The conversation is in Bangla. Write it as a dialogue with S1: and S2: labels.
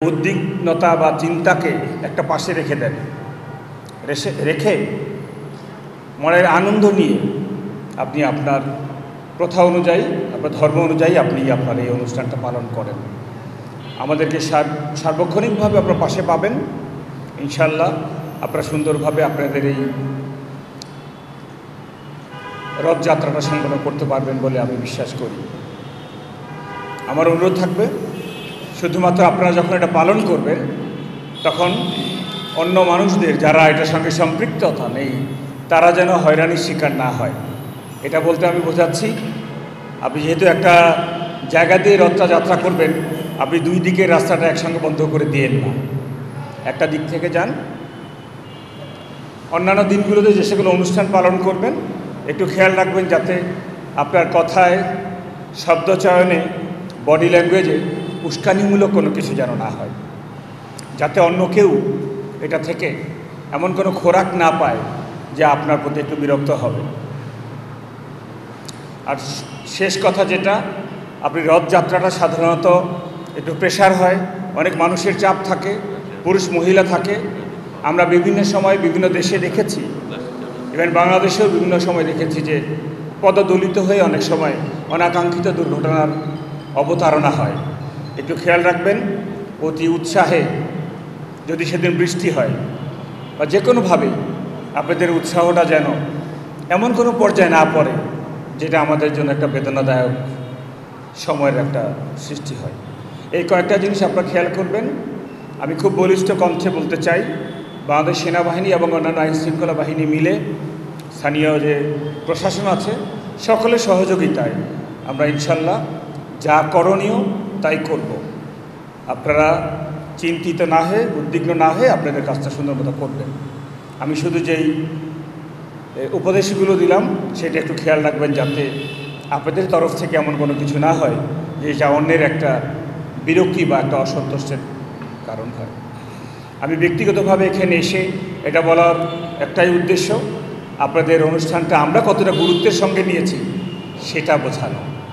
S1: উদ্বিগ্নতা বা চিন্তাকে একটা পাশে রেখে দেন, রেখে মনের আনন্দ নিয়ে আপনি আপনার প্রথা অনুযায়ী, আপনার ধর্ম অনুযায়ী আপনি আপনার এই অনুষ্ঠানটা পালন করেন। আমাদেরকে সার্বক্ষণিকভাবে আপনার পাশে পাবেন ইনশাল্লাহ। আপনারা সুন্দরভাবে আপনাদের এই রথযাত্রাটা সম্পন্ন করতে পারবেন বলে আমি বিশ্বাস করি। আমার অনুরোধ থাকবে, শুধুমাত্র আপনারা যখন এটা পালন করবেন তখন অন্য মানুষদের যারা এটার সঙ্গে সম্পৃক্ততা নেই তারা যেন হয়রানির শিকার না হয়। এটা বলতে আমি বোঝাচ্ছি, আপনি যেহেতু একটা জায়গা দিয়ে রথটা যাত্রা করবেন, আপনি দুই দিকের রাস্তাটা একসঙ্গে বন্ধ করে দিয়েন না, একটা দিক থেকে যান। অন্যান্য দিনগুলোতে যে সেগুলো অনুষ্ঠান পালন করবেন একটু খেয়াল রাখবেন যাতে আপনার কথায়, শব্দচয়নে, বডি ল্যাঙ্গুয়েজে উস্কানিমূলক কোনো কিছু যেন না হয়, যাতে অন্য কেউ এটা থেকে এমন কোনো খোরাক না পায় যে আপনার প্রতি একটু বিরক্ত হবে। আর শেষ কথা যেটা, আপনি রথযাত্রাটা সাধারণত একটু প্রেশার হয়, অনেক মানুষের চাপ থাকে, পুরুষ মহিলা থাকে। আমরা বিভিন্ন সময় বিভিন্ন দেশে দেখেছি, ইভেন বাংলাদেশেও বিভিন্ন সময় দেখেছি যে পদদলিত হয়ে অনেক সময় অনাকাঙ্ক্ষিত দুর্ঘটনার অবতারণা হয়। একটু খেয়াল রাখবেন, অতি উৎসাহে যদি সেদিন বৃষ্টি হয় বা যে কোনোভাবেই আপনাদের উৎসাহটা যেন এমন কোনো পর্যায়ে না পড়ে যেটা আমাদের জন্য একটা বেদনাদায়ক সময়ের একটা সৃষ্টি হয়। এই কয়েকটা জিনিস আপনারা খেয়াল করবেন। আমি খুব বলিষ্ঠ কণ্ঠে বলতে চাই, বাংলাদেশ সেনাবাহিনী এবং অন্যান্য আইনশৃঙ্খলা বাহিনী মিলে, স্থানীয় যে প্রশাসন আছে, সকলের সহযোগিতায় আমরা ইনশাল্লাহ যা করণীয় তাই করব। আপনারা চিন্তিত না হয়ে, উদ্বিগ্ন না হয়ে আপনাদের কাজটা সুন্দর মতো করবেন। আমি শুধু যেই উপদেশগুলো দিলাম সেটা একটু খেয়াল রাখবেন যাতে আপনাদের তরফ থেকে এমন কোনো কিছু না হয় যে যা অন্যের একটা বিরক্তি বা একটা অসন্তোষের কারণ হয়। আমি ব্যক্তিগতভাবে এখানে এসে এটা বলার একটাই উদ্দেশ্য, আপনাদের অনুষ্ঠানটা আমরা কতটা গুরুত্বের সঙ্গে নিয়েছি সেটা বোঝানো।